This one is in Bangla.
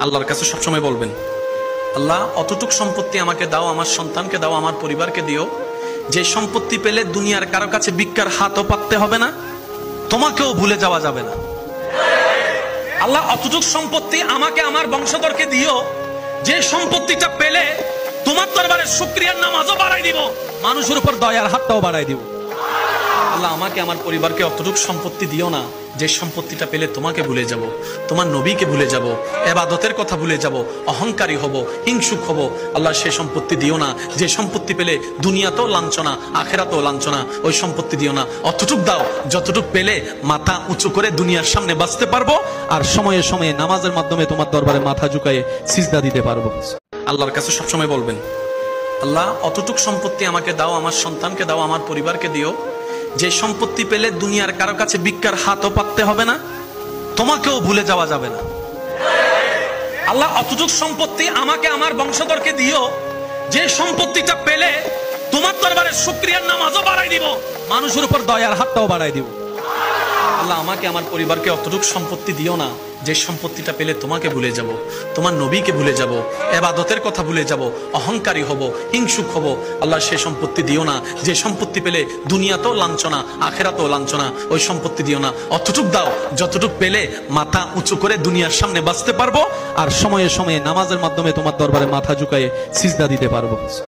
আল্লাহর কাছে সবসময় বলবেন, আল্লাহ অতটুক সম্পত্তি আমাকে দাও, আমার সন্তানকে দাও, আমার পরিবারকে দিও, যে সম্পত্তি পেলে দুনিয়ার কারো কাছে ভিক্ষার হাতও পাততে হবে না, তোমাকেও ভুলে যাওয়া যাবে না। আল্লাহ অতটুক সম্পত্তি আমাকে, আমার বংশধরকে দিও, যে সম্পত্তিটা পেলে তোমার দরবারে শুকরিয়ার নামাজও বাড়াই দিব, মানুষের উপর দয়ার হাতটাও বাড়াই দিব। আল্লাহ আমাকে, আমার পরিবারকে অতটুক সম্পত্তি দিও না, যে সম্পত্তিটা পেলে তোমাকে ভুলে যাব, তোমার নবীকে ভুলে যাব, ইবাদতের কথা ভুলে যাব, অহংকারী হব, হিংসুক হব। আল্লাহ সে সম্পত্তি দিও না, যে সম্পত্তি পেলে দুনিয়াতেও লাঞ্ছনা, আখেরাতেও লাঞ্ছনা। ওই সম্পত্তি দিও না, অতটুক দাও যতটুক পেলে মাথা উঁচু করে দুনিয়ার সামনে বাঁচতে পারবো, আর সময়ে সময়ে নামাজের মাধ্যমে তোমার দরবারে মাথা ঝুঁকায়ে সিজদা দিতে পারবো। আল্লাহর কাছে সবসময় বলবেন, আল্লাহ অতটুক সম্পত্তি আমাকে দাও, আমার সন্তানকে দাও, আমার পরিবারকে দিও, যে সম্পত্তি পেলে দুনিয়ার কারো কাছে ভিক্ষার হাতও পাততে হবে না, তোমাকেও ভুলে যাওয়া যাবে না। আল্লাহ অতটুক সম্পত্তি আমাকে, আমার বংশধরকে দিও, যে সম্পত্তিটা পেলে তোমার দরবারে শুকরিয়ার নামাজও বাড়াই দিব, মানুষের উপর দয়ার হাতটাও বাড়াই দিব। আল্লাহ আমাকে, আমার পরিবারকে অতটুক সম্পত্তি দিও না, যে সম্পত্তিটা পেলে তোমাকে ভুলে যাব, তোমার নবীকে ভুলে যাব, ইবাদতের কথা ভুলে যাব, অহংকারী হব, হিংসুক হব। আল্লাহ সে সম্পত্তি দিও না, যে সম্পত্তি পেলে দুনিয়াতেও লাঞ্ছনা, আখেরাতেও লাঞ্ছনা। ওই সম্পত্তি দিও না, অতটুক দাও যতটুক পেলে মাথা উঁচু করে দুনিয়ার সামনে বাঁচতে পারবো, আর সময়ে সময়ে নামাজের মাধ্যমে তোমার দরবারে মাথা ঝুঁকায়ে সিজদা দিতে পারবো।